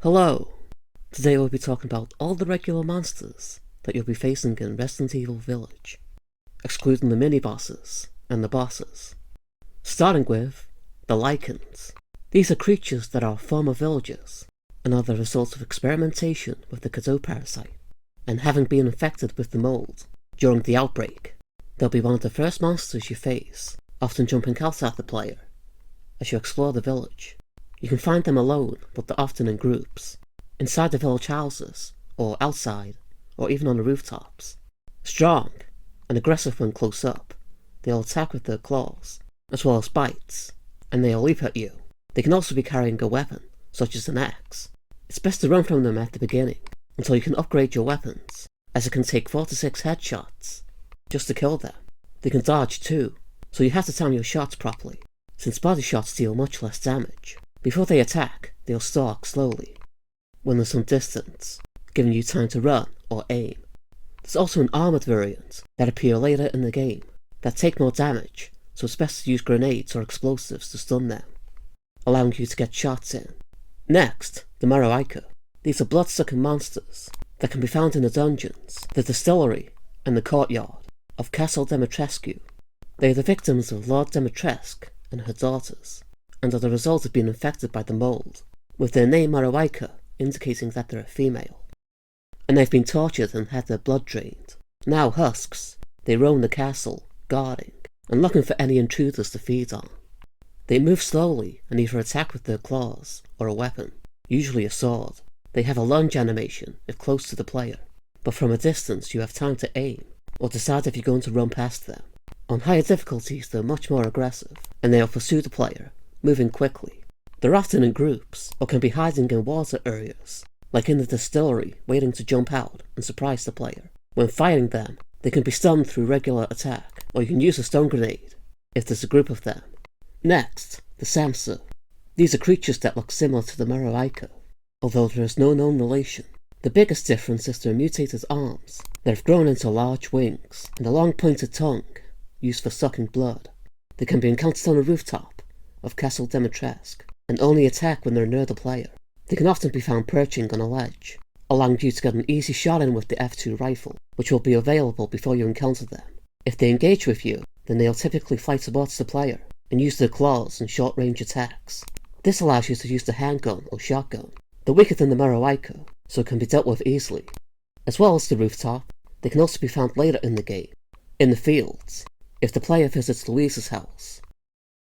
Hello! Today we'll be talking about all the regular monsters that you'll be facing in Resident Evil Village, excluding the mini-bosses and the bosses. Starting with the Lycans. These are creatures that are former villagers and are the result of experimentation with the Cadeau parasite, and having been infected with the mold during the outbreak. They'll be one of the first monsters you face, often jumping out at the player as you explore the village. You can find them alone, but they're often in groups, inside the village houses, or outside, or even on the rooftops. Strong and aggressive when close up, they'll attack with their claws, as well as bites, and they'll leap at you. They can also be carrying a weapon, such as an axe. It's best to run from them at the beginning, until you can upgrade your weapons, as it can take 4 to 6 headshots just to kill them. They can dodge too, so you have to time your shots properly, since body shots deal much less damage. Before they attack, they'll stalk slowly, when there's some distance, giving you time to run or aim. There's also an armoured variant that appear later in the game that take more damage, so it's best to use grenades or explosives to stun them, allowing you to get shots in. Next, the Moroaica. These are blood-sucking monsters that can be found in the dungeons, the distillery, and the courtyard of Castle Dimitrescu. They are the victims of Lord Dimitrescu and her daughters, and are the result of being infected by the mold, with their name Moroaica indicating that they're a female. And they've been tortured and had their blood drained. Now husks, they roam the castle, guarding, and looking for any intruders to feed on. They move slowly and either attack with their claws or a weapon, usually a sword. They have a lunge animation if close to the player, but from a distance you have time to aim, or decide if you're going to run past them. On higher difficulties they're much more aggressive, and they'll pursue the player, moving quickly. They're often in groups, or can be hiding in water areas, like in the distillery, waiting to jump out and surprise the player. When fighting them, they can be stunned through regular attack, or you can use a stun grenade, if there's a group of them. Next, the Samca. These are creatures that look similar to the Moroaica, although there is no known relation. The biggest difference is their mutated arms that have grown into large wings, and a long pointed tongue, used for sucking blood. They can be encountered on a rooftop of Castle Dimitrescu, and only attack when they're near the player. They can often be found perching on a ledge, allowing you to get an easy shot in with the F2 rifle, which will be available before you encounter them. If they engage with you, then they'll typically fly towards the player, and use their claws and short-range attacks. This allows you to use the handgun or shotgun. They're weaker than the Moroaica, so it can be dealt with easily. As well as the rooftop, they can also be found later in the game, in the fields, if the player visits Louise's house,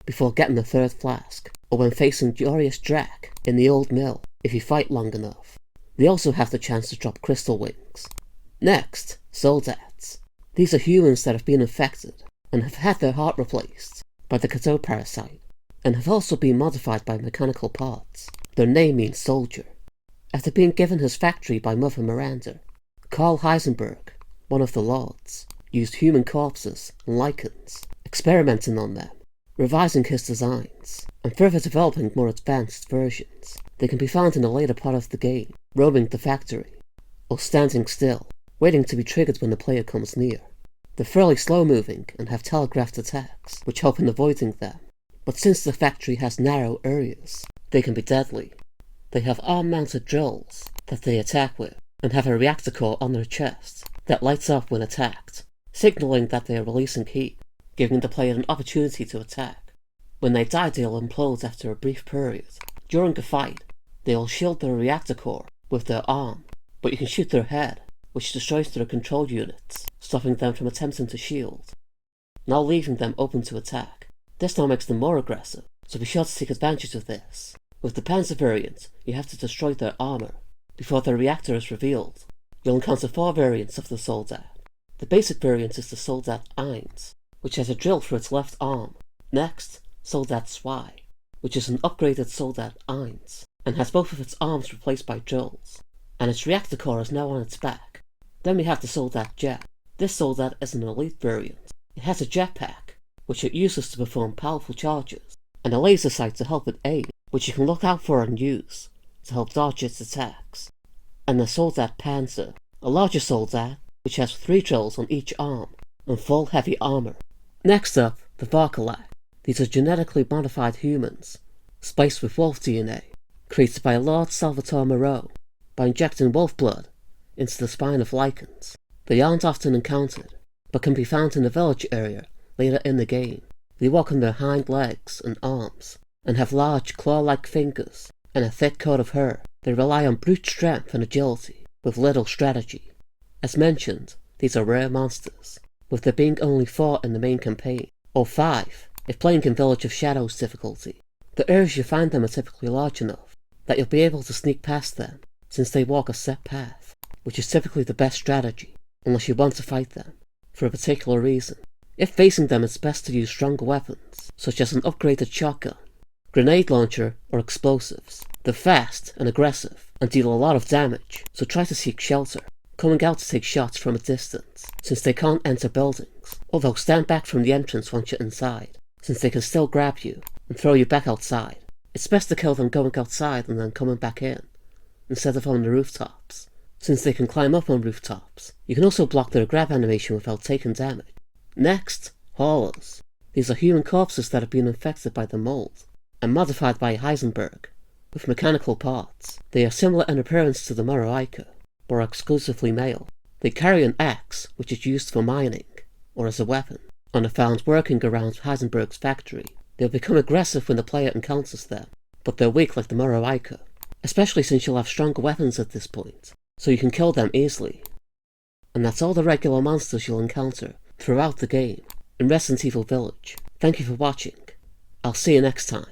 before getting the 3rd flask, or when facing Glorious Drac in the old mill, if you fight long enough. They also have the chance to drop crystal wings. Next, Soldats. These are humans that have been infected, and have had their heart replaced by the Cadeau parasite, and have also been modified by mechanical parts. Their name means soldier. After being given his factory by Mother Miranda, Karl Heisenberg, one of the lords, used human corpses and Lycans, experimenting on them, revising his designs, and further developing more advanced versions. They can be found in the later part of the game, roaming the factory, or standing still, waiting to be triggered when the player comes near. They're fairly slow-moving and have telegraphed attacks, which help in avoiding them. But since the factory has narrow areas, they can be deadly. They have arm-mounted drills that they attack with, and have a reactor core on their chest that lights up when attacked, signaling that they are releasing heat, giving the player an opportunity to attack. When they die, they'll implode after a brief period. During a fight, they'll shield their reactor core with their arm, but you can shoot their head, which destroys their control units, stopping them from attempting to shield, now leaving them open to attack. This now makes them more aggressive, so be sure to take advantage of this. With the Panzer variant, you have to destroy their armor before their reactor is revealed. You'll encounter 4 variants of the Soldat. The basic variant is the Soldat 1, which has a drill for its left arm. Next, Soldat 2, which is an upgraded Soldat 1, and has both of its arms replaced by drills, and its reactor core is now on its back. Then we have the Soldat Jet. This Soldat is an elite variant. It has a jetpack, which it uses to perform powerful charges, and a laser sight to help it aim, which you can look out for and use to help dodge its attacks. And the Soldat Panzer, a larger Soldat, which has 3 drills on each arm, and full heavy armor. Next up, the Varcolac. These are genetically modified humans, spiced with wolf DNA, created by Lord Salvatore Moreau by injecting wolf blood into the spine of Lycans. They aren't often encountered, but can be found in the village area later in the game. They walk on their hind legs and arms, and have large claw-like fingers and a thick coat of hair. They rely on brute strength and agility, with little strategy. As mentioned, these are rare monsters, with there being only 4 in the main campaign, or 5 if playing in Village of Shadows difficulty. The areas you find them are typically large enough that you'll be able to sneak past them, since they walk a set path, which is typically the best strategy, unless you want to fight them, for a particular reason. If facing them, it's best to use stronger weapons, such as an upgraded shotgun, grenade launcher, or explosives. They're fast and aggressive, and deal a lot of damage, so try to seek shelter, coming out to take shots from a distance, since they can't enter buildings, although stand back from the entrance once you're inside, since they can still grab you and throw you back outside. It's best to kill them going outside and then coming back in, instead of on the rooftops, since they can climb up on rooftops. You can also block their grab animation without taking damage. Next, haulers. These are human corpses that have been infected by the mold, and modified by Heisenberg, with mechanical parts. They are similar in appearance to the Moroaica, but are exclusively male. They carry an axe, which is used for mining, or as a weapon, and are found working around Heisenberg's factory. They'll become aggressive when the player encounters them, but they're weak like the Moroaica, especially since you'll have stronger weapons at this point, so you can kill them easily. And that's all the regular monsters you'll encounter throughout the game in Resident Evil Village. Thank you for watching. I'll see you next time.